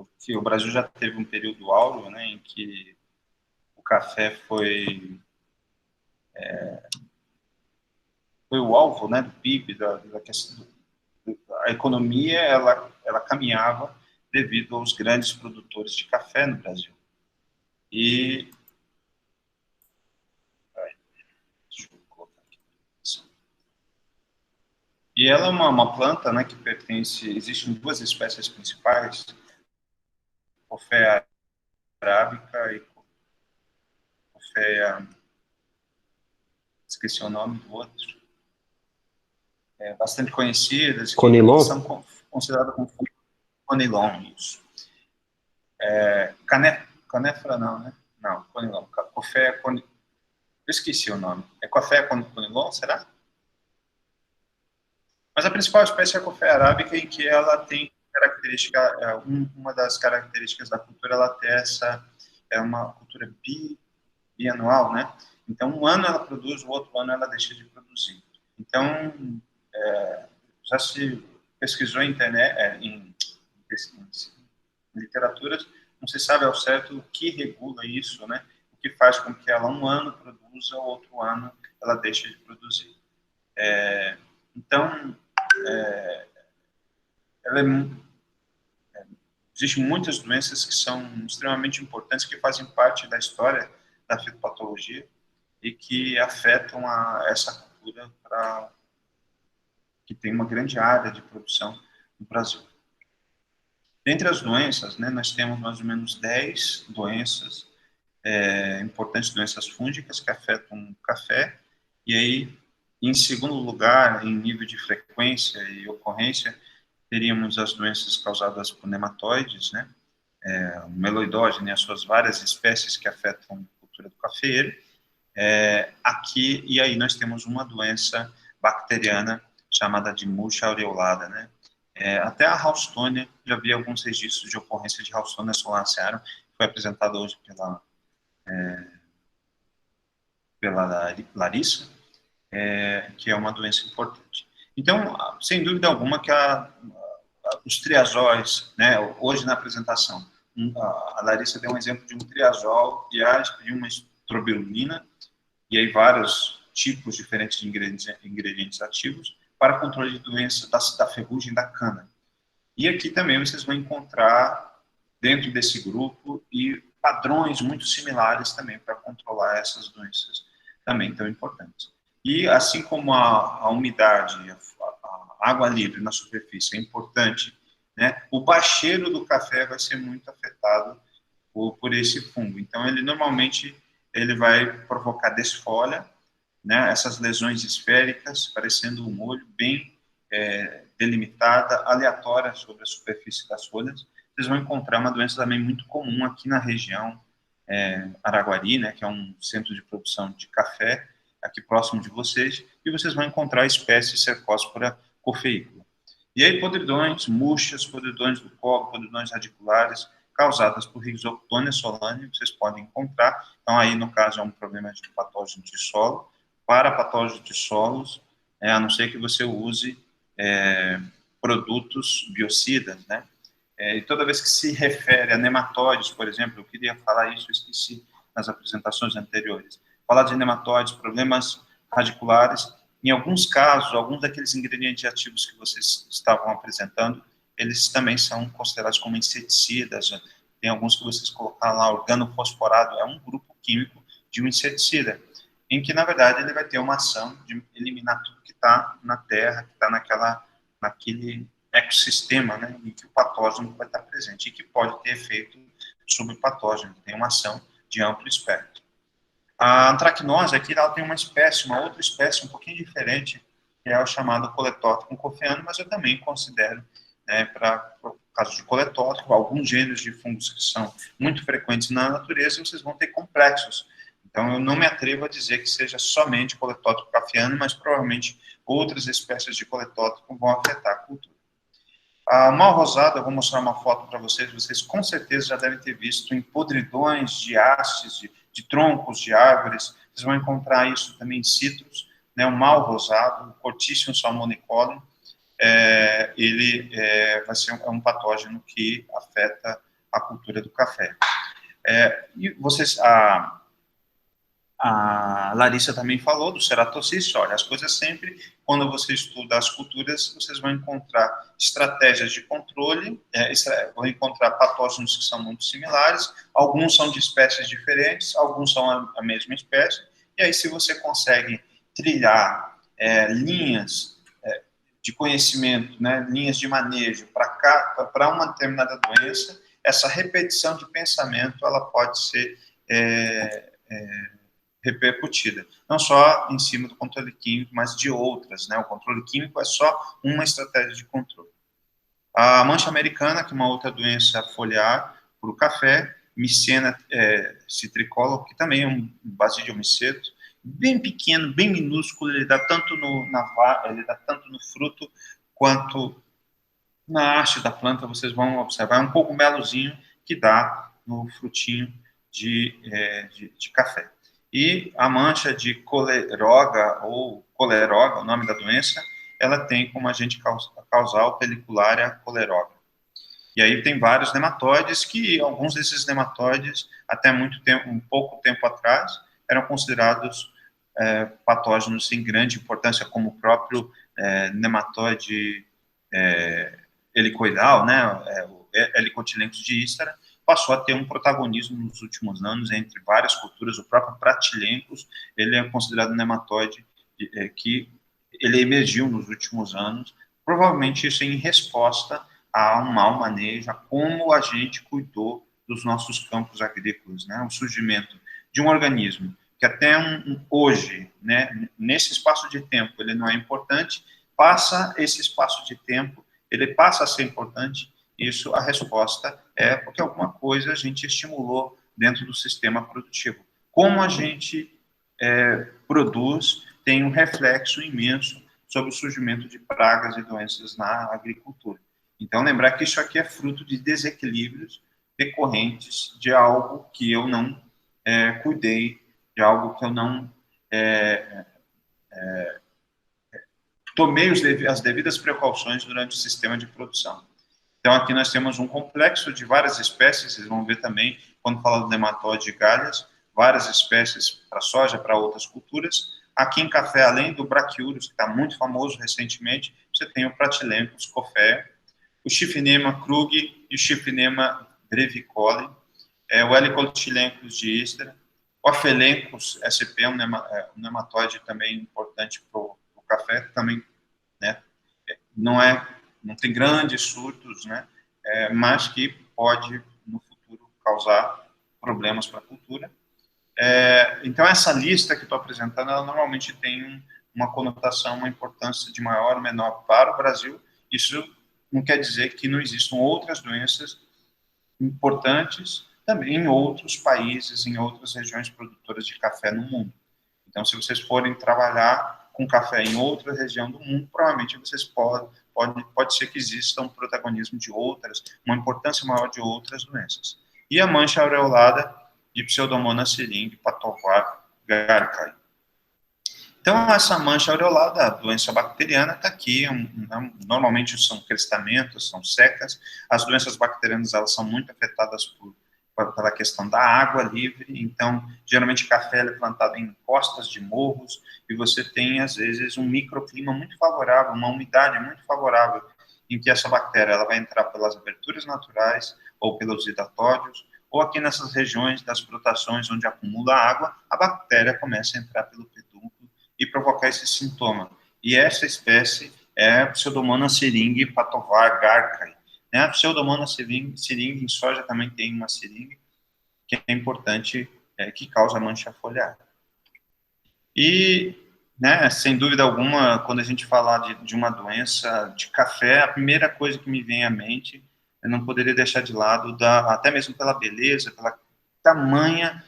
porque o Brasil já teve um período áureo, né, em que o café foi o alvo, né, do PIB, da questão, a economia ela caminhava devido aos grandes produtores de café no Brasil. E deixa eu colocar aqui. E ela é uma planta, né, que pertence, existem duas espécies principais, Coffea arábica e Coffea, esqueci o nome do outro, bastante conhecidas, que Conilon? são consideradas como conilon, isso. Canéfora não, né? Não, conilon. Coffea conilon. Eu esqueci o nome. É Coffea conilon, será? Mas a principal espécie é a Coffea arábica, em que ela tem característica, uma das características da cultura, ela tem essa, é uma cultura bianual, né? Então, um ano ela produz, o outro ano ela deixa de produzir. Então, já se pesquisou em internet, em literaturas, não se sabe ao certo o que regula isso, né? O que faz com que ela um ano produza, o outro ano ela deixa de produzir. Então, existem muitas doenças que são extremamente importantes, que fazem parte da história da fitopatologia e que afetam essa cultura que tem uma grande área de produção no Brasil. Dentre as doenças, né, nós temos mais ou menos 10 doenças importantes, doenças fúngicas que afetam o café, e aí, em segundo lugar, em nível de frequência e ocorrência, teríamos as doenças causadas por nematóides, né, o meloidógeno e as suas várias espécies que afetam a cultura do cafeeiro. Aqui, e aí nós temos uma doença bacteriana chamada de murcha aureolada, né? Até a Housetonia, já vi alguns registros de ocorrência de Housetonia solanacearum, foi apresentado hoje pela Larissa, que é uma doença importante. Então, sem dúvida alguma que os triazóis, né, hoje na apresentação, a Larissa deu um exemplo de um triazol e uma estrobilina, e aí vários tipos diferentes de ingredientes ativos para controle de doenças da ferrugem da cana. E aqui também vocês vão encontrar, dentro desse grupo, e padrões muito similares também para controlar essas doenças também tão importantes. E assim como a umidade, a água livre na superfície é importante, né, o bacheiro do café vai ser muito afetado por esse fungo. Então, ele normalmente vai provocar desfolha, né, essas lesões esféricas, parecendo um olho bem delimitada, aleatória sobre a superfície das folhas. Vocês vão encontrar uma doença também muito comum aqui na região Araguari, né, que é um centro de produção de café, aqui próximo de vocês, e vocês vão encontrar a espécie Cercospora coffeicula. E aí, podridões, murchas, podridões do cobre, podridões radiculares, causadas por Rhizoctonia solani, vocês podem encontrar. Então, aí, no caso, é um problema de patógeno de solo. Para patógeno de solos, a não ser que você use produtos biocidas, né? E toda vez que se refere a nematóides, por exemplo, eu queria falar isso, eu esqueci nas apresentações anteriores. Falar de nematóides, problemas radiculares, em alguns casos, alguns daqueles ingredientes ativos que vocês estavam apresentando, eles também são considerados como inseticidas. Tem alguns que vocês colocaram lá, organofosforado, é um grupo químico de um inseticida, em que, na verdade, ele vai ter uma ação de eliminar tudo que está na terra, que está naquele ecossistema, né, em que o patógeno vai estar presente e que pode ter efeito sobre o patógeno, tem uma ação de amplo espectro. A antracnose aqui ela tem uma outra espécie um pouquinho diferente, que é o chamado coletótrico coffeano, mas eu também considero, para o caso de coletótrico, alguns gêneros de fungos que são muito frequentes na natureza, vocês vão ter complexos. Então, eu não me atrevo a dizer que seja somente coletótrico coffeano, mas provavelmente outras espécies de coletótrico vão afetar a cultura. A mal rosada, eu vou mostrar uma foto para vocês com certeza já devem ter visto em podridões de hastes, de troncos de árvores, vocês vão encontrar isso também em citros, né, o mal rosado, o Corticium salmonicolum, ele vai ser um patógeno que afeta a cultura do café. E vocês, a Larissa também falou do ceratocício. Olha, as coisas sempre, quando você estuda as culturas, vocês vão encontrar estratégias de controle, vão encontrar patógenos que são muito similares, alguns são de espécies diferentes, alguns são a mesma espécie, e aí se você consegue trilhar linhas de conhecimento, né, linhas de manejo para uma determinada doença, essa repetição de pensamento ela pode ser repercutida, não só em cima do controle químico, mas de outras, né? O controle químico é só uma estratégia de controle. A mancha americana, que é uma outra doença foliar para o café, Mycena citricola, que também é um basidiomiceto, bem pequeno, bem minúsculo, ele dá tanto no fruto quanto na haste da planta. Vocês vão observar, é um cogumelozinho que dá no frutinho de café. E a mancha de coleroga, ou coleroga, o nome da doença, ela tem como agente causal peliculária coleroga. E aí tem vários nematóides que, alguns desses nematóides, até um pouco tempo atrás, eram considerados patógenos sem grande importância, como o próprio nematóide helicoidal, né, o Helicotilencos de Istara, passou a ter um protagonismo nos últimos anos entre várias culturas. O próprio Pratylencos, ele é considerado um nematóide que ele emergiu nos últimos anos, provavelmente isso em resposta a um mau manejo, a como a gente cuidou dos nossos campos agrícolas, né? O surgimento de um organismo que até hoje, né, nesse espaço de tempo, ele não é importante, passa esse espaço de tempo, ele passa a ser importante. Isso, a resposta é porque alguma coisa a gente estimulou dentro do sistema produtivo. Como a gente produz tem um reflexo imenso sobre o surgimento de pragas e doenças na agricultura. Então, lembrar que isso aqui é fruto de desequilíbrios decorrentes de algo que eu não cuidei, de algo que eu não tomei as devidas precauções durante o sistema de produção. Então, aqui nós temos um complexo de várias espécies. Vocês vão ver também, quando fala do nematóide de galhas, várias espécies para soja, para outras culturas. Aqui em café, além do Brachyurus, que está muito famoso recentemente, você tem o Pratylencos coffea, o Chifnema krug e o Chifnema brevicole, o Helicotilencos de Istera, o Aphelencos sp, um nematóide também importante para o café, também, né, não tem grandes surtos, né, mas que pode, no futuro, causar problemas para a cultura. Então, essa lista que estou apresentando, ela normalmente tem uma conotação, uma importância de maior ou menor para o Brasil. Isso não quer dizer que não existam outras doenças importantes também em outros países, em outras regiões produtoras de café no mundo. Então, se vocês forem trabalhar com café em outra região do mundo, provavelmente vocês pode ser que exista um protagonismo de outras, uma importância maior de outras doenças. E a mancha aureolada de Pseudomonas syringae patovar garcae. Então, essa mancha aureolada, a doença bacteriana, está aqui. Normalmente são crestamentos, são secas. As doenças bacterianas, elas são muito afetadas pela questão da água livre. Então, geralmente, café é plantado em costas de morros e você tem, às vezes, um microclima muito favorável, uma umidade muito favorável, em que essa bactéria ela vai entrar pelas aberturas naturais ou pelos hidatódios, ou aqui nessas regiões das brotações onde acumula água, a bactéria começa a entrar pelo pedúnculo e provocar esse sintoma. E essa espécie é a Pseudomonas syringae patovar garcae. A Pseudomonas syringae em soja também tem uma seringa que é importante, que causa mancha foliar. E, né, sem dúvida alguma, quando a gente falar de uma doença de café, a primeira coisa que me vem à mente, eu não poderia deixar de lado, até mesmo pela beleza, pela tamanha,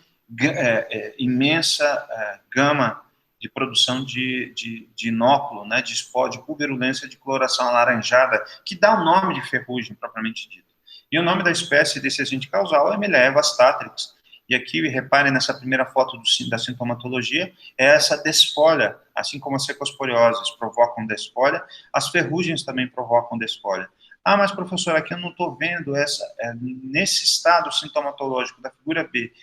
imensa gama de produção de inóculo, né, de sporo, de pulverulência de coloração alaranjada, que dá o nome de ferrugem, propriamente dito. E o nome da espécie desse agente causal é Meleeva statrix. E aqui, reparem nessa primeira foto da sintomatologia, é essa desfolha, assim como as cecosporioses provocam desfolha, as ferrugens também provocam desfolha. Ah, mas professor, aqui eu não estou vendo nesse estado sintomatológico da figura B,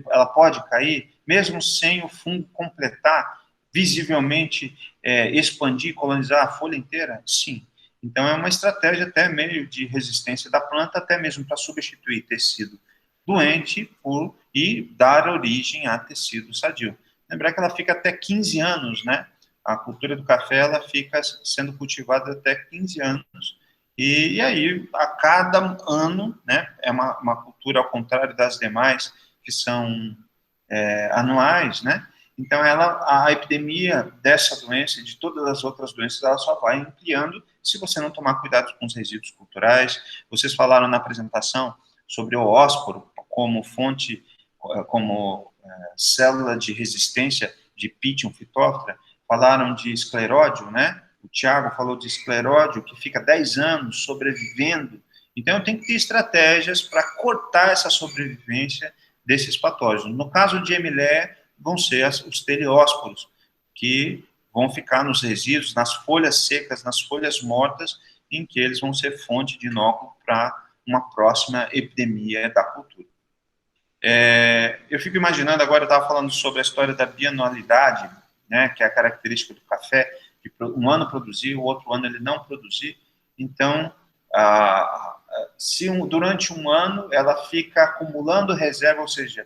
ela pode cair, mesmo sem o fungo completar, visivelmente expandir, colonizar a folha inteira? Sim. Então, é uma estratégia até meio de resistência da planta, até mesmo para substituir tecido doente e dar origem a tecido sadio. Lembrar que ela fica até 15 anos, né? A cultura do café, ela fica sendo cultivada até 15 anos. E aí, a cada ano, né? É uma cultura ao contrário das demais, que são anuais, né? Então, a epidemia dessa doença e de todas as outras doenças, ela só vai ampliando se você não tomar cuidado com os resíduos culturais. Vocês falaram na apresentação sobre o hósporo como fonte, como célula de resistência de Pythium phytophthora. Falaram de escleródio, né? O Tiago falou de escleródio, que fica 10 anos sobrevivendo. Então, eu tenho que ter estratégias para cortar essa sobrevivência desses patógenos. No caso de Emilé, vão ser os teleósporos, que vão ficar nos resíduos, nas folhas secas, nas folhas mortas, em que eles vão ser fonte de inóculo para uma próxima epidemia da cultura. Eu fico imaginando, agora eu estava falando sobre a história da bianualidade, né, que é a característica do café, de um ano produzir, o outro ano ele não produzir. Então, se durante um ano ela fica acumulando reserva, ou seja,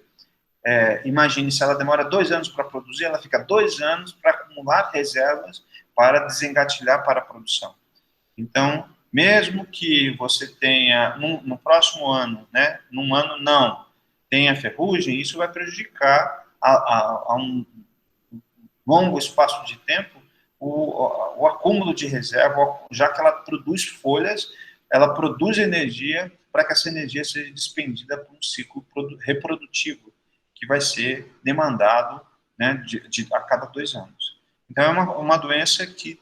imagine se ela demora 2 anos para produzir, ela fica 2 anos para acumular reservas para desengatilhar para a produção. Então, mesmo que você tenha, no próximo ano, né, num ano não, tenha ferrugem, isso vai prejudicar a um longo espaço de tempo o acúmulo de reserva, já que ela produz folhas, ela produz energia para que essa energia seja despendida para um ciclo reprodutivo, que vai ser demandado, né, a cada 2 anos. Então, é uma doença que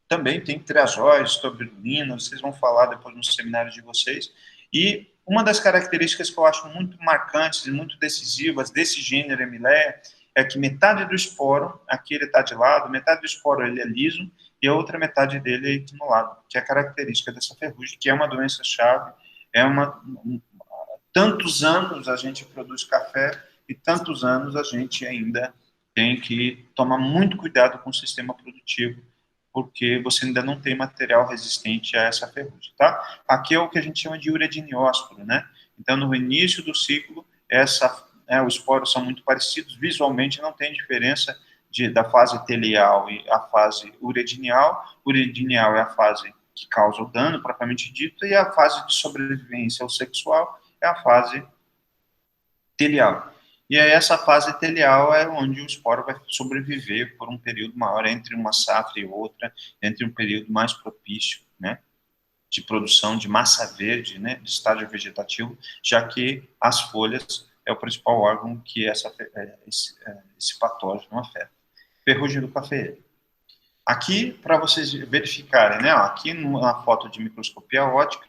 também tem triazóis, tuberculina, vocês vão falar depois no seminário de vocês. E uma das características que eu acho muito marcantes e muito decisivas desse gênero Emileia é que metade do esporo, aqui ele está de lado, metade do esporo ele é liso e a outra metade dele é equinolado, que é a característica dessa ferrugem, que é uma doença chave, tantos anos a gente produz café e tantos anos a gente ainda tem que tomar muito cuidado com o sistema produtivo, porque você ainda não tem material resistente a essa ferrugem, tá? Aqui é o que a gente chama de urediniósporo, né? Então, no início do ciclo, os esporos são muito parecidos, visualmente não tem diferença da fase telial e a fase uredinial. Uredinial é a fase que causa o dano, propriamente dito, e a fase de sobrevivência ou sexual é a fase telial. E aí essa fase telial é onde o esporo vai sobreviver por um período maior, entre uma safra e outra, entre um período mais propício, né, de produção de massa verde, né, de estágio vegetativo, já que as folhas é o principal órgão que esse patógeno afeta. Ferrugem do cafeeiro. Aqui, para vocês verificarem, né, aqui na foto de microscopia óptica,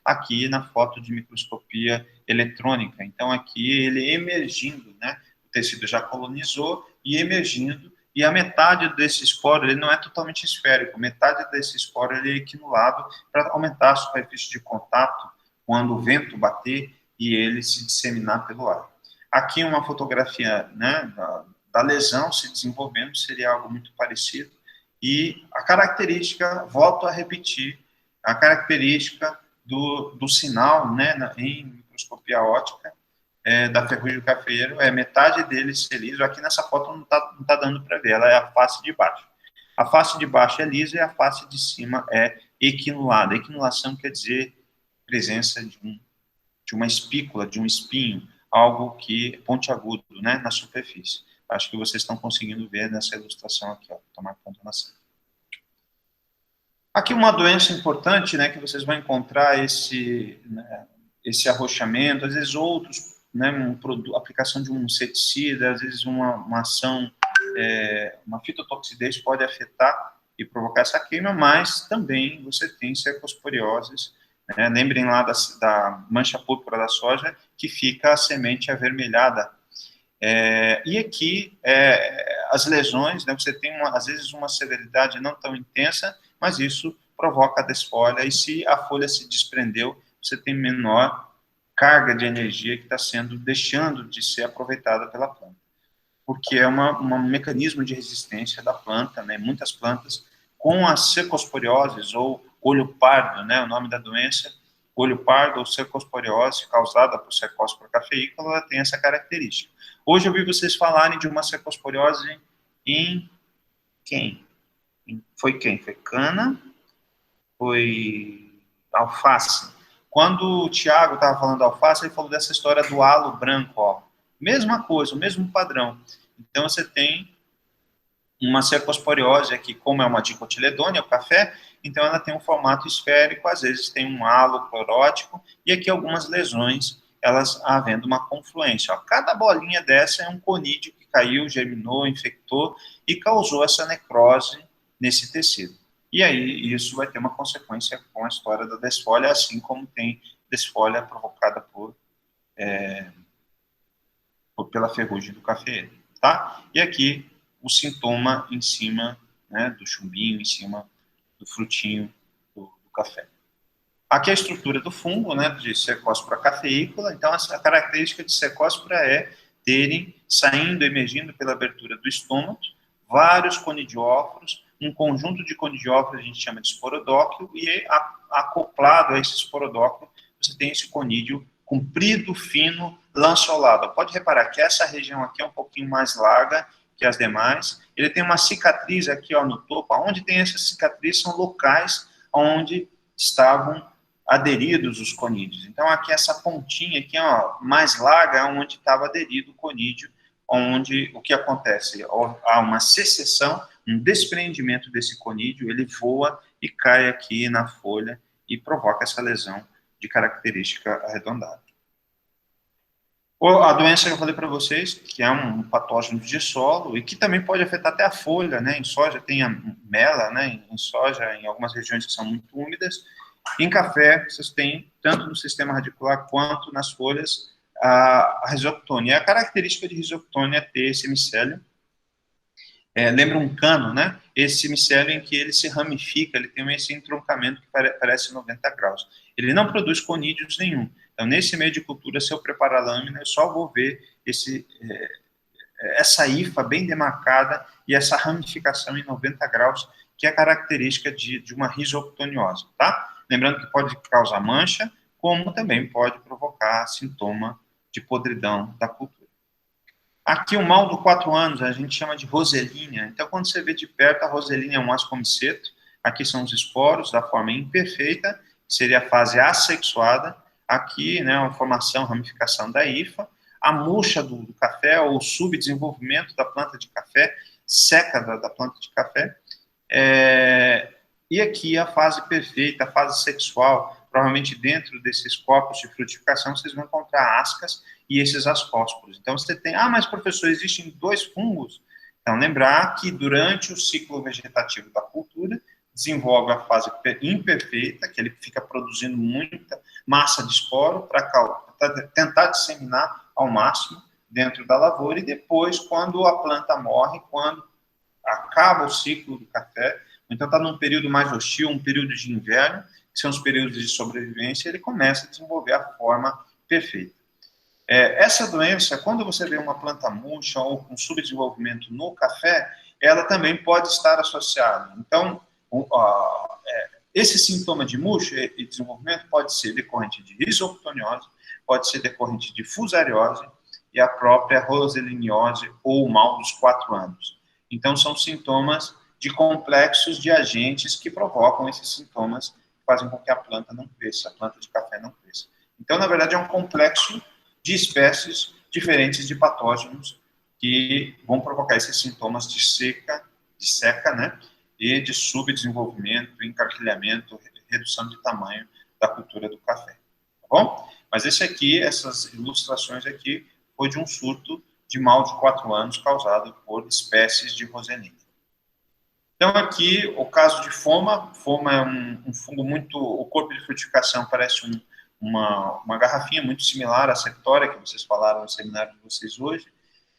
aqui na foto de microscopia eletrônica. Então, aqui ele emergindo, né, o tecido já colonizou e emergindo, e a metade desse esporo, ele não é totalmente esférico, metade desse esporo ele é equinulado para aumentar a superfície de contato quando o vento bater e ele se disseminar pelo ar. Aqui uma fotografia, né, da lesão se desenvolvendo, seria algo muito parecido. E a característica, volto a repetir, a característica do sinal, né, em microscopia óptica, da ferrugem do cafeeiro, metade dele ser liso. Aqui nessa foto não tá dando para ver, ela é a face de baixo. A face de baixo é lisa e a face de cima é equinulada. Equinulação quer dizer presença de uma espícula, de um espinho, algo que pontiagudo, né, na superfície. Acho que vocês estão conseguindo ver nessa ilustração aqui, ó, estou marcando na sala. Aqui uma doença importante, né, que vocês vão encontrar esse arrochamento, às vezes outros, né, aplicação de um inseticida, às vezes uma ação, uma fitotoxidez pode afetar e provocar essa queima, mas também você tem cercosporioses, né, lembrem lá da mancha púrpura da soja, que fica a semente avermelhada. E aqui, as lesões, né, você tem, às vezes, uma severidade não tão intensa, mas isso provoca a desfolha, e se a folha se desprendeu, você tem menor carga de energia que está deixando de ser aproveitada pela planta, porque é um mecanismo de resistência da planta, né? Muitas plantas, com a cercosporiose, ou olho pardo, né? O nome da doença, olho pardo ou cercosporiose, causada por Cercospora cafeícola, ela tem essa característica. Hoje eu vi vocês falarem de uma cercosporiose em quem? Foi quem? Foi cana? Foi alface? Quando o Tiago estava falando da alface, ele falou dessa história do halo branco, ó. Mesma coisa, o mesmo padrão. Então, você tem uma cercosporiose aqui, como é uma dicotiledônia, o café, então ela tem um formato esférico, às vezes tem um halo clorótico, e aqui algumas lesões, elas havendo uma confluência. Ó. Cada bolinha dessa é um conídeo que caiu, germinou, infectou e causou essa necrose nesse tecido. E aí isso vai ter uma consequência com a história da desfolha, assim como tem desfolha provocada pela ferrugem do café, tá? E aqui o sintoma em cima, né, do chumbinho, em cima do frutinho do café. Aqui a estrutura do fungo, né, de Cercospora cafeícola. Então, a característica de Cercospora é saindo, emergindo pela abertura do estômago, vários conidióforos, um conjunto de conidióforos a gente chama de esporodóquio, e acoplado a esse esporodóquio, você tem esse conídeo comprido, fino, lanceolado. Pode reparar que essa região aqui é um pouquinho mais larga que as demais. Ele tem uma cicatriz aqui, ó, no topo. Onde tem essa cicatriz são locais onde estavam aderidos os conídeos. Então, aqui essa pontinha aqui, ó, mais larga, é onde estava aderido o conídeo, onde o que acontece? Há uma secessão, um desprendimento desse conídeo, ele voa e cai aqui na folha e provoca essa lesão de característica arredondada. A doença que eu falei para vocês, que é um patógeno de solo e que também pode afetar até a folha, né? Em soja tem a mela, né? Em soja, em algumas regiões que são muito úmidas. Em café, vocês têm, tanto no sistema radicular quanto nas folhas, a risoctônia. A característica de risoctônia é ter esse micélio. Lembra um cano, né? Esse micélio em que ele se ramifica, ele tem esse entroncamento que parece 90 graus. Ele não produz conídeos nenhum. Então, nesse meio de cultura, se eu preparar a lâmina, eu só vou ver essa hifa bem demarcada e essa ramificação em 90 graus, que é característica de uma risoctoniose, tá? Lembrando que pode causar mancha, como também pode provocar sintoma de podridão da cultura. Aqui o mal do 4 anos a gente chama de roselínea. Então, quando você vê de perto, a roselínea é um ascomiceto. Aqui são os esporos da forma imperfeita, que seria a fase assexuada. Aqui, né, a formação, ramificação da hifa. A murcha do café, ou o subdesenvolvimento da planta de café, seca da planta de café. E aqui a fase perfeita, a fase sexual. Provavelmente dentro desses copos de frutificação vocês vão encontrar ascas e esses ascósporos. Então você tem, mas professor, existem 2 fungos? Então lembrar que durante o ciclo vegetativo da cultura, desenvolve a fase imperfeita, que ele fica produzindo muita massa de esporo para tentar disseminar ao máximo dentro da lavoura, e depois, quando a planta morre, quando acaba o ciclo do café, então está num período mais hostil, um período de inverno, que são os períodos de sobrevivência, ele começa a desenvolver a forma perfeita. Essa doença, quando você vê uma planta murcha ou com subdesenvolvimento no café, ela também pode estar associada. Então, esse sintoma de murcha e desenvolvimento pode ser decorrente de risoctoniose, pode ser decorrente de fusariose e a própria roseliniose ou o mal dos 4 anos. Então, são sintomas de complexos de agentes que provocam esses sintomas, que fazem com que a planta não cresça, a planta de café não cresça. Então, na verdade, é um complexo de espécies diferentes de patógenos que vão provocar esses sintomas de seca, né, e de subdesenvolvimento, encarquilhamento, redução de tamanho da cultura do café, tá bom? Mas essas ilustrações aqui, foi de um surto de mal de 4 anos causado por espécies de roselina. Então, aqui, o caso de foma é um fungo o corpo de frutificação parece uma garrafinha muito similar à septória, que vocês falaram no seminário de vocês hoje.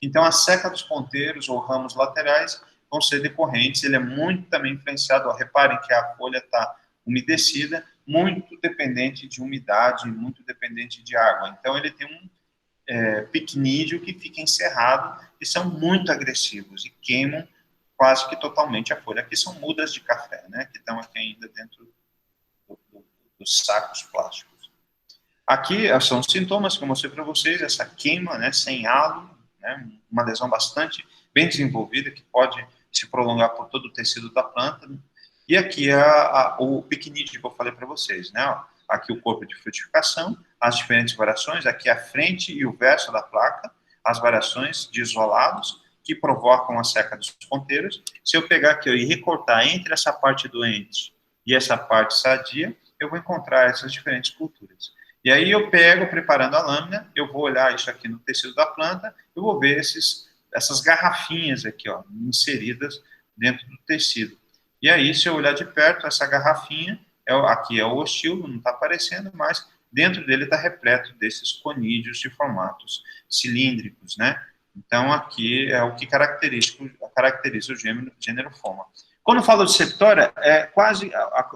Então, a seca dos ponteiros ou ramos laterais vão ser decorrentes, ele é muito também influenciado, reparem que a folha está umedecida, muito dependente de umidade, muito dependente de água. Então, ele tem um picnídeo que fica encerrado e são muito agressivos e queimam quase que totalmente a folha. Aqui são mudas de café, né, que estão aqui ainda dentro dos sacos plásticos. Aqui são os sintomas que eu mostrei para vocês, essa queima, né, sem halo, né, uma lesão bastante bem desenvolvida, que pode se prolongar por todo o tecido da planta. E aqui o picnídeo que eu falei para vocês, né, aqui o corpo de frutificação, as diferentes variações, aqui a frente e o verso da placa, as variações de isolados, que provocam a seca dos ponteiros. Se eu pegar aqui e recortar entre essa parte doente e essa parte sadia, eu vou encontrar essas diferentes culturas. E aí eu pego, preparando a lâmina, eu vou olhar isso aqui no tecido da planta, eu vou ver essas garrafinhas aqui, ó, inseridas dentro do tecido. E aí, se eu olhar de perto, essa garrafinha, aqui é o ostilo, não está aparecendo, mas dentro dele está repleto desses conídeos de formatos cilíndricos, né? Então, aqui é o que caracteriza o gênero Phoma. Quando eu falo de septória,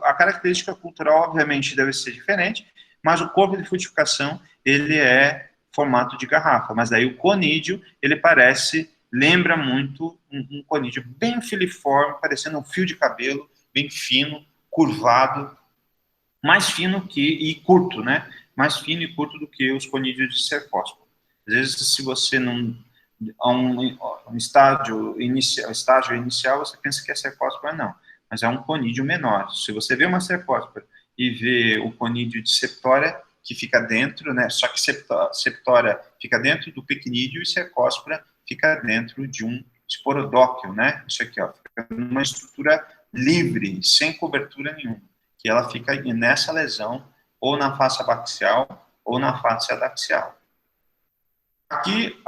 a característica cultural, obviamente, deve ser diferente, mas o corpo de frutificação, ele é formato de garrafa, mas aí o conídeo, ele lembra muito um conídeo bem filiforme, parecendo um fio de cabelo, bem fino, curvado, mais fino e curto, né? Mais fino e curto do que os conídeos de cercóspora. Às vezes, se você não um estágio inicial, você pensa que é cercóspora, não. Mas é um conídeo menor. Se você vê uma cercóspora e vê o conídeo de septória, que fica dentro, né? Só que septória fica dentro do picnídeo e cercóspora fica dentro de um esporodóquio, né? Isso aqui, ó, fica numa estrutura livre, sem cobertura nenhuma, que ela fica nessa lesão, ou na face abaxial, ou na face adaxial. Aqui,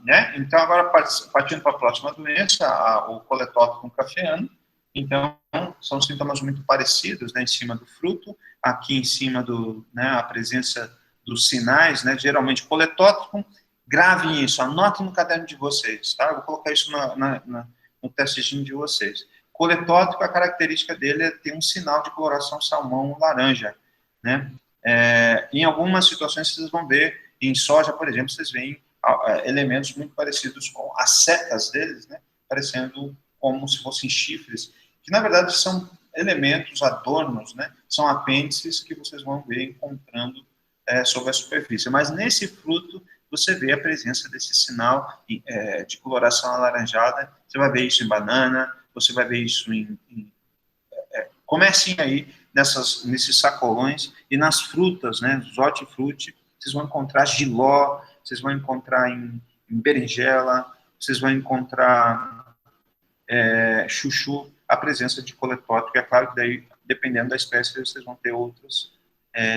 né, então agora partindo para a próxima doença, o coletótico cafeano. Então, são sintomas muito parecidos, né, em cima do fruto, aqui em cima né, a presença dos sinais, né, geralmente coletótico. Gravem isso, anotem no caderno de vocês, tá? Eu vou colocar isso no testezinho de vocês. Coletótico, a característica dele é ter um sinal de coloração salmão laranja, né? Em algumas situações vocês vão ver, em soja, por exemplo, vocês veem elementos muito parecidos com as setas deles, né? Parecendo como se fossem chifres, que na verdade são elementos, adornos, né? São apêndices que vocês vão ver encontrando sobre a superfície. Mas nesse fruto, você vê a presença desse sinal de coloração alaranjada. Você vai ver isso em banana, você vai ver isso comecem aí nesses sacolões e nas frutas, né, os hortifruti, vocês vão encontrar giló, vocês vão encontrar em berinjela, vocês vão encontrar chuchu, a presença de coletótico. É claro que daí, dependendo da espécie, vocês vão ter outras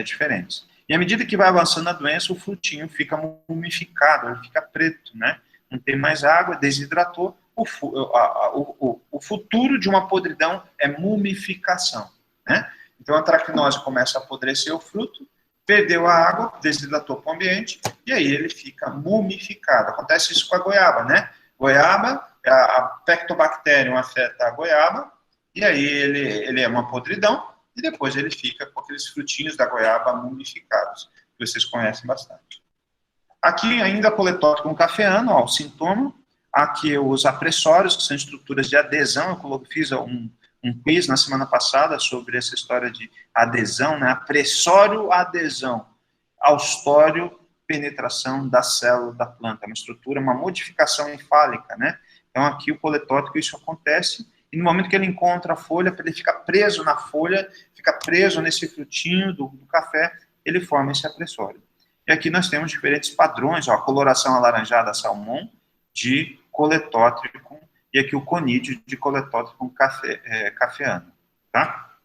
diferentes. E à medida que vai avançando a doença, o frutinho fica mumificado, ele fica preto, né? Não tem mais água, desidratou. O futuro de uma podridão é mumificação, né? Então a tracnose começa a apodrecer o fruto, perdeu a água, desidratou para o ambiente, e aí ele fica mumificado. Acontece isso com a goiaba, né? Goiaba, a Pectobacterium afeta a goiaba, e aí ele é uma podridão, e depois ele fica com aqueles frutinhos da goiaba mumificados, que vocês conhecem bastante. Aqui ainda coletótico cafeano, ó, o sintoma. Aqui os apressórios, que são estruturas de adesão. Eu fiz um quiz na semana passada sobre essa história de adesão, né? Apressório, adesão. Austório, penetração da célula da planta. Uma estrutura, uma modificação enfálica, né? Então aqui o coletótico isso acontece. E no momento que ele encontra a folha, ele fica preso na folha, fica preso nesse frutinho do café, ele forma esse apressório. E aqui nós temos diferentes padrões, ó, a coloração alaranjada salmão de coletótrico, e aqui o conídeo de coletótrico cafeano, tá?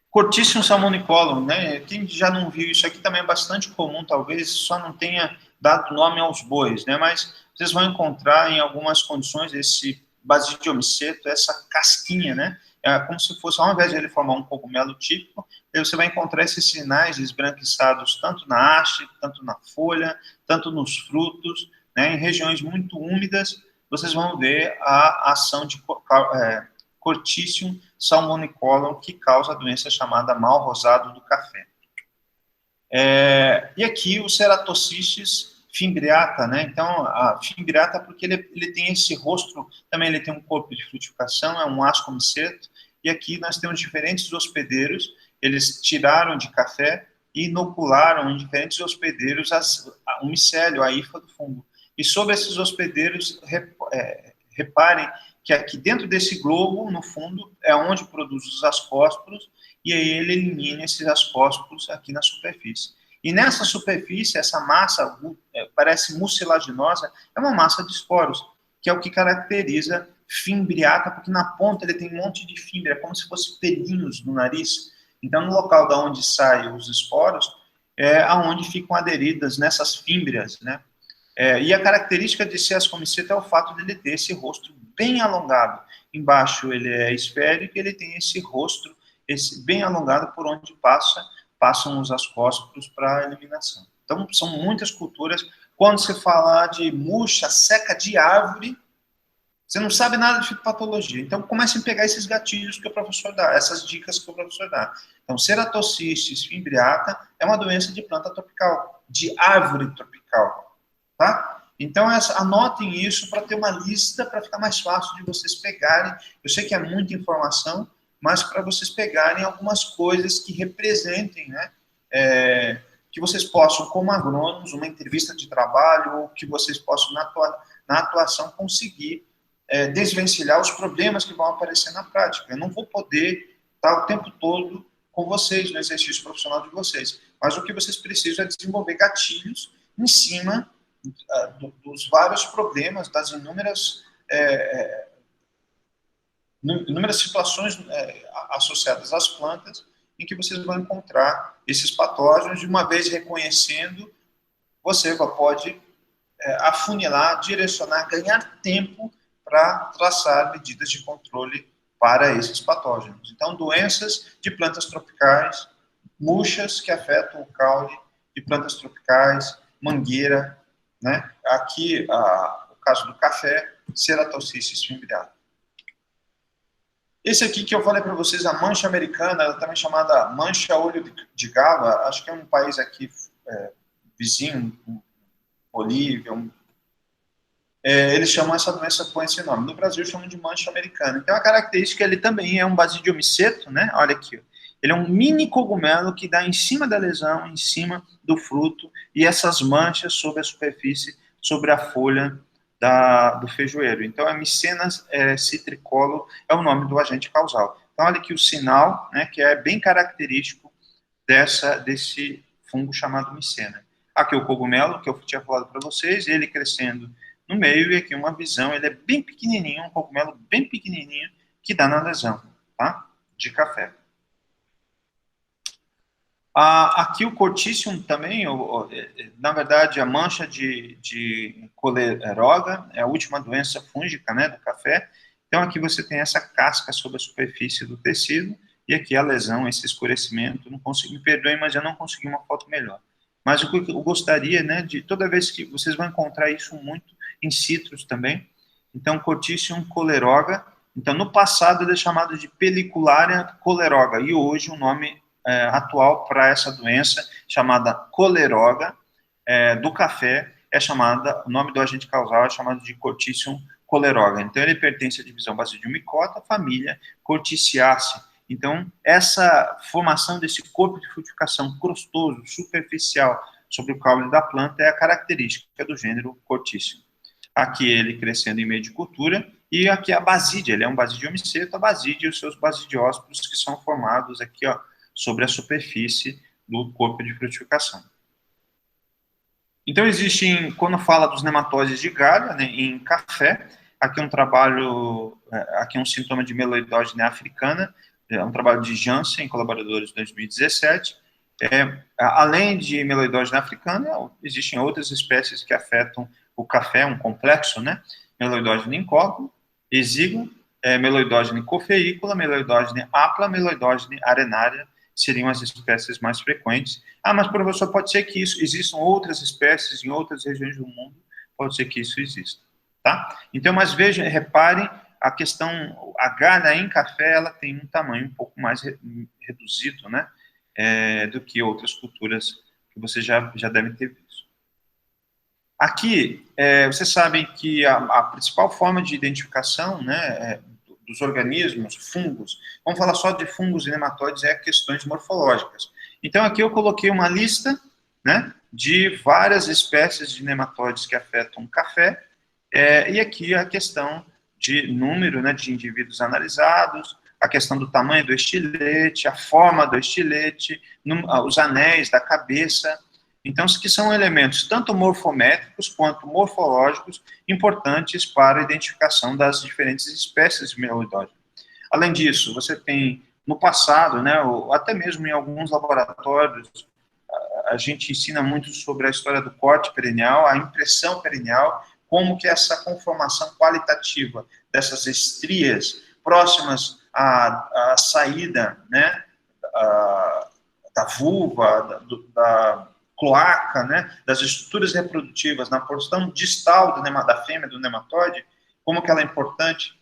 Cortício salmonicolum, né? Quem já não viu isso aqui também é bastante comum, talvez só não tenha dado nome aos bois, né? Mas vocês vão encontrar em algumas condições esse basidiomiceto, essa casquinha, né? É como se fosse, ao invés de ele formar um cogumelo típico, você vai encontrar esses sinais esbranquiçados tanto na haste, tanto na folha, tanto nos frutos, né? Em regiões muito úmidas, vocês vão ver a ação de Cortício salmonicolon, que causa a doença chamada mal rosado do café. E aqui o Ceratocystis fimbriata, né? Então, a fimbriata porque ele tem esse rosto, também ele tem um corpo de frutificação, é um ascomiceto, e aqui nós temos diferentes hospedeiros, eles tiraram de café e inocularam em diferentes hospedeiros o micélio, a hifa do fungo. E sobre esses hospedeiros, reparem que aqui dentro desse globo, no fundo, é onde produz os ascósporos, e aí ele elimina esses ascósporos aqui na superfície. E nessa superfície, essa massa parece mucilaginosa, é uma massa de esporos, que é o que caracteriza fimbriata, porque na ponta ele tem um monte de fimbre, é como se fosse pelinhos no nariz. Então, no local da onde saem os esporos, é aonde ficam aderidas nessas fímbrias, né? E a característica de ser ascomiceta é o fato de ele ter esse rosto bem alongado. Embaixo ele é esférico, ele tem esse rosto bem alongado por onde passam os ascósporos para a eliminação. Então, são muitas culturas. Quando você falar de murcha, seca de árvore, você não sabe nada de fitopatologia. Então, comecem a pegar esses gatilhos que o professor dá, essas dicas que o professor dá. Então, Ceratocystis fimbriata é uma doença de planta tropical, de árvore tropical, tá? Então, anotem isso para ter uma lista, para ficar mais fácil de vocês pegarem. Eu sei que é muita informação, mas para vocês pegarem algumas coisas que representem, né? Que vocês possam, como agrônomos, uma entrevista de trabalho, ou que vocês possam, na atuação, conseguir desvencilhar os problemas que vão aparecer na prática. Eu não vou poder estar o tempo todo com vocês, no exercício profissional de vocês, mas o que vocês precisam é desenvolver gatilhos em cima dos vários problemas, das inúmeras situações associadas às plantas, em que vocês vão encontrar esses patógenos, de uma vez reconhecendo, você pode afunilar, direcionar, ganhar tempo para traçar medidas de controle para esses patógenos. Então, doenças de plantas tropicais, murchas que afetam o caule de plantas tropicais, mangueira, né? Aqui, o caso do café, Ceratocystis fimbriata. Esse aqui que eu falei para vocês, a mancha americana, ela também chamada mancha olho de galo, acho que é um país aqui vizinho, Bolívia, eles chamam essa doença com esse nome. No Brasil chamam de mancha americana. Então a característica, ele também é um basidiomiceto, né? Olha aqui, ó. Ele é um mini cogumelo que dá em cima da lesão, em cima do fruto, e essas manchas sobre a superfície, sobre a folha do feijoeiro. Então, a Micenas citricolor é o nome do agente causal. Então, olha aqui o sinal, né, que é bem característico desse fungo chamado micena. Aqui o cogumelo, que eu tinha falado para vocês, ele crescendo no meio, e aqui uma visão, ele é bem pequenininho, um cogumelo bem pequenininho, que dá na lesão, tá? De café. Aqui o cortícium também, na verdade, a mancha de coleroga é a última doença fúngica, né, do café. Então, aqui você tem essa casca sobre a superfície do tecido, e aqui a lesão, esse escurecimento. Não consigo, me perdoem, mas eu não consegui uma foto melhor. Mas o que eu gostaria, né, de toda vez que vocês vão encontrar isso muito em citros também. Então, cortícium coleroga. Então, no passado ele é chamado de peliculária coleroga, e hoje o nome atual para essa doença, chamada coleroga, do café, o nome do agente causal é chamado de Cortícium coleroga. Então, ele pertence à divisão Basidiomycota, família Corticiaceae. Então, essa formação desse corpo de frutificação crostoso, superficial, sobre o caule da planta é a característica do gênero Cortícium. Aqui ele crescendo em meio de cultura, e aqui a basídia, ele é um basidiomiceto, a basídia e os seus basidiósporos que são formados aqui, ó, sobre a superfície do corpo de frutificação. Então, quando fala dos nematóides de galho, né, em café, aqui aqui um sintoma de meloidógene africana, é um trabalho de Janssen, colaboradores de 2017. Além de meloidógene africana, existem outras espécies que afetam o café, um complexo, né? Meloidógene incólulo, exíguo, meloidógene cofeícola, meloidógene apla, meloidógene arenária, seriam as espécies mais frequentes. Mas, professor, pode ser que existam outras espécies em outras regiões do mundo, pode ser que isso exista, tá? Então, mas vejam, reparem a questão, a galha em café, ela tem um tamanho um pouco mais reduzido, né, do que outras culturas que você já deve ter visto. Aqui, vocês sabem que a principal forma de identificação, né, dos organismos, fungos, vamos falar só de fungos e nematóides, questões morfológicas. Então, aqui eu coloquei uma lista, né, de várias espécies de nematóides que afetam o café, e aqui a questão de número, né, de indivíduos analisados, a questão do tamanho do estilete, a forma do estilete, os anéis da cabeça. Então, que são elementos tanto morfométricos quanto morfológicos importantes para a identificação das diferentes espécies de meloidóide. Além disso, você tem, no passado, né, ou até mesmo em alguns laboratórios, a gente ensina muito sobre a história do corte perineal, a impressão perineal, como que essa conformação qualitativa dessas estrias próximas à saída, né, da vulva, da cloaca, né, das estruturas reprodutivas na porção distal da fêmea do nematóide, como que ela é importante.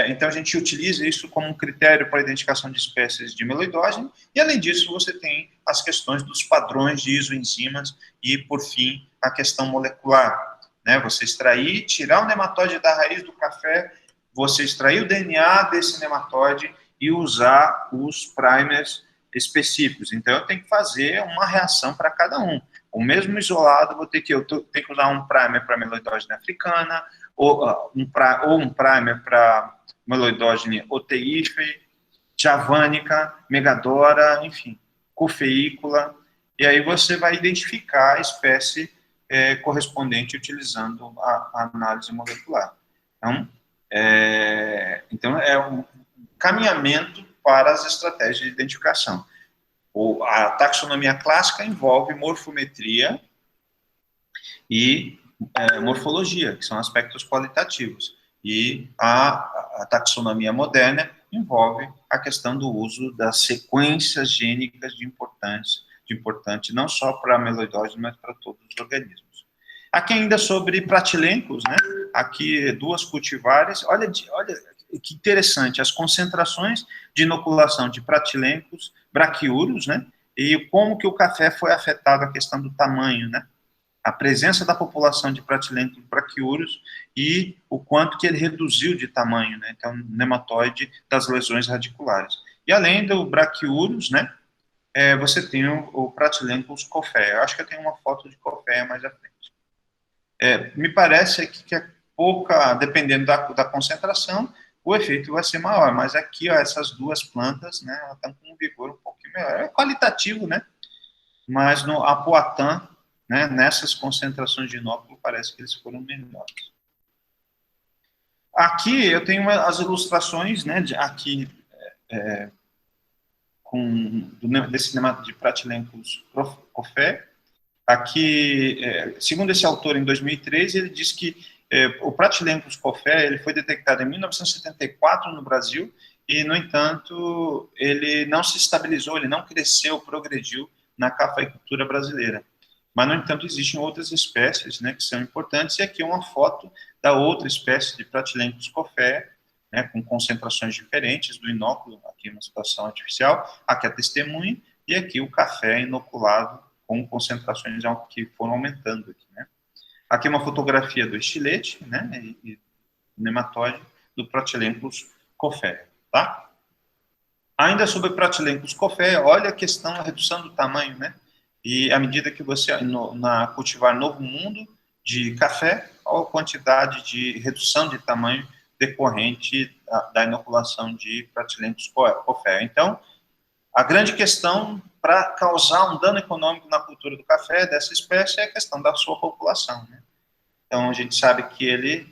Então, a gente utiliza isso como um critério para a identificação de espécies de meloidógeno, e, além disso, você tem as questões dos padrões de isoenzimas e, por fim, a questão molecular, né? Você extrair, tirar o nematóide da raiz do café, você extrair o DNA desse nematóide e usar os primers específicos. Então, eu tenho que fazer uma reação para cada um. O mesmo isolado, eu tenho que usar um primer para meloidógena africana, ou um primer para meloidógena oteífe, javanica, megadora, enfim, cofeícola, e aí você vai identificar a espécie correspondente utilizando a análise molecular. Então é um caminhamento para as estratégias de identificação. A taxonomia clássica envolve morfometria e morfologia, que são aspectos qualitativos. E a taxonomia moderna envolve a questão do uso das sequências gênicas de importante não só para meloidógeno, mas para todos os organismos. Aqui ainda sobre pratilencos, né? Aqui duas cultivares. Olha que interessante, as concentrações de inoculação de pratilencos braquiúros, né? E como que o café foi afetado, a questão do tamanho, né? A presença da população de pratilencos braquiúros e o quanto que ele reduziu de tamanho, né? Então, nematóide das lesões radiculares. E além do braquiúros, né? Você tem o pratilencos coffea. Eu acho que eu tenho uma foto de coffea mais à frente. Me parece aqui que dependendo da concentração, o efeito vai ser maior, mas aqui, ó, essas duas plantas, né, elas estão com um vigor um pouquinho melhor. É qualitativo, né, mas no Apoatã, né, nessas concentrações de inóculo, parece que eles foram melhores. Aqui eu tenho as ilustrações, né, desse cinema de Pratilencos coffea. Aqui, segundo esse autor, em 2013, ele diz que o Pratilencos coffea ele foi detectado em 1974 no Brasil e, no entanto, ele não se estabilizou, ele não cresceu, progrediu na cafeicultura brasileira. Mas, no entanto, existem outras espécies, né, que são importantes, e aqui uma foto da outra espécie de Pratilencos coffea, né, com concentrações diferentes do inóculo, aqui uma situação artificial, aqui a testemunha, e aqui o café inoculado com concentrações que foram aumentando aqui, né. Aqui uma fotografia do estilete, né, e nematóide do Pratilencos coffea, tá? Ainda sobre Pratilencos coffea, olha a questão da redução do tamanho, né? E à medida que você cultivar novo mundo de café, olha a quantidade de redução de tamanho decorrente da inoculação de Pratilencos coffea. Então, a grande questão para causar um dano econômico na cultura do café dessa espécie é a questão da sua população, né? Então, a gente sabe que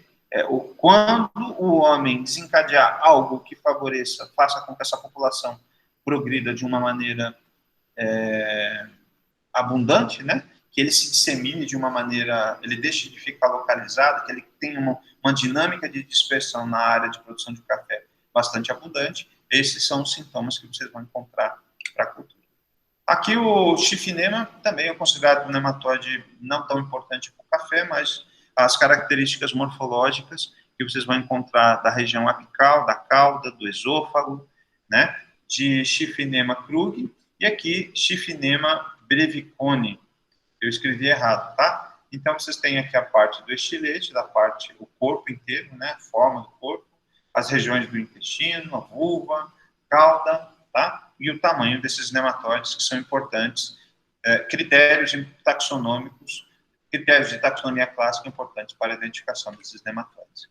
quando o homem desencadear algo que faça com que essa população progrida de uma maneira abundante, né? Que ele se dissemine de uma maneira, ele deixe de ficar localizado, que ele tenha uma dinâmica de dispersão na área de produção de café bastante abundante. Esses são os sintomas que vocês vão encontrar para a cultura. Aqui o Chiffinema também é considerado um nematóide não tão importante para o café, mas as características morfológicas que vocês vão encontrar da região apical, da cauda, do esôfago, né, de Chiffinema krug, e aqui Chiffinema brevicone. Eu escrevi errado, tá? Então, vocês têm aqui a parte do estilete, o corpo inteiro, né, a forma do corpo, as regiões do intestino, a vulva, cauda, tá? E o tamanho desses nematóides, que são importantes, critérios taxonômicos, critérios de taxonomia clássica importantes para a identificação desses nematóides.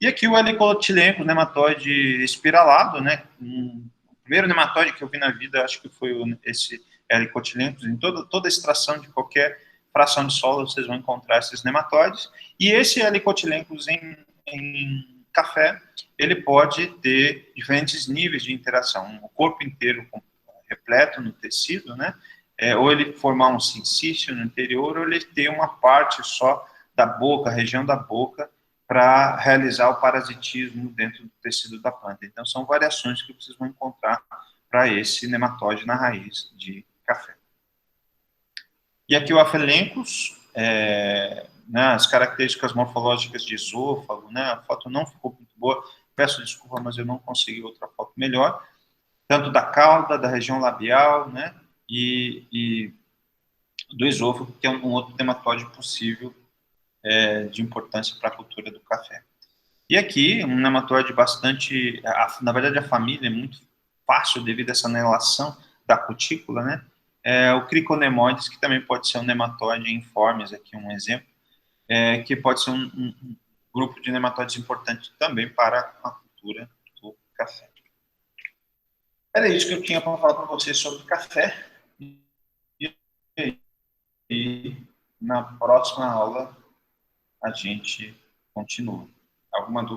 E aqui o Helicotylenchus, nematóide espiralado, né? O primeiro nematóide que eu vi na vida, acho que foi esse Helicotylenchus. Em toda extração de qualquer fração de solo, vocês vão encontrar esses nematóides. E esse Helicotylenchus em café, ele pode ter diferentes níveis de interação. O corpo inteiro repleto no tecido, né? Ou ele formar um sincício no interior, ou ele ter uma parte só da boca, a região da boca, para realizar o parasitismo dentro do tecido da planta. Então, são variações que vocês vão encontrar para esse nematóide na raiz de café. E aqui o Aphelenchus, né, as características morfológicas de esôfago, né, a foto não ficou muito boa, peço desculpa, mas eu não consegui outra foto melhor, tanto da cauda, da região labial, né, e do esôfago, que é um outro nematóide possível de importância para a cultura do café. E aqui, um nematóide bastante, na verdade a família é muito fácil devido a essa anelação da cutícula, né? O Criconemoides, que também pode ser um nematóide informes, aqui um exemplo, que pode ser um grupo de nematóides importante também para a cultura do café. Era isso que eu tinha para falar para vocês sobre café. E na próxima aula a gente continua. Alguma dúvida?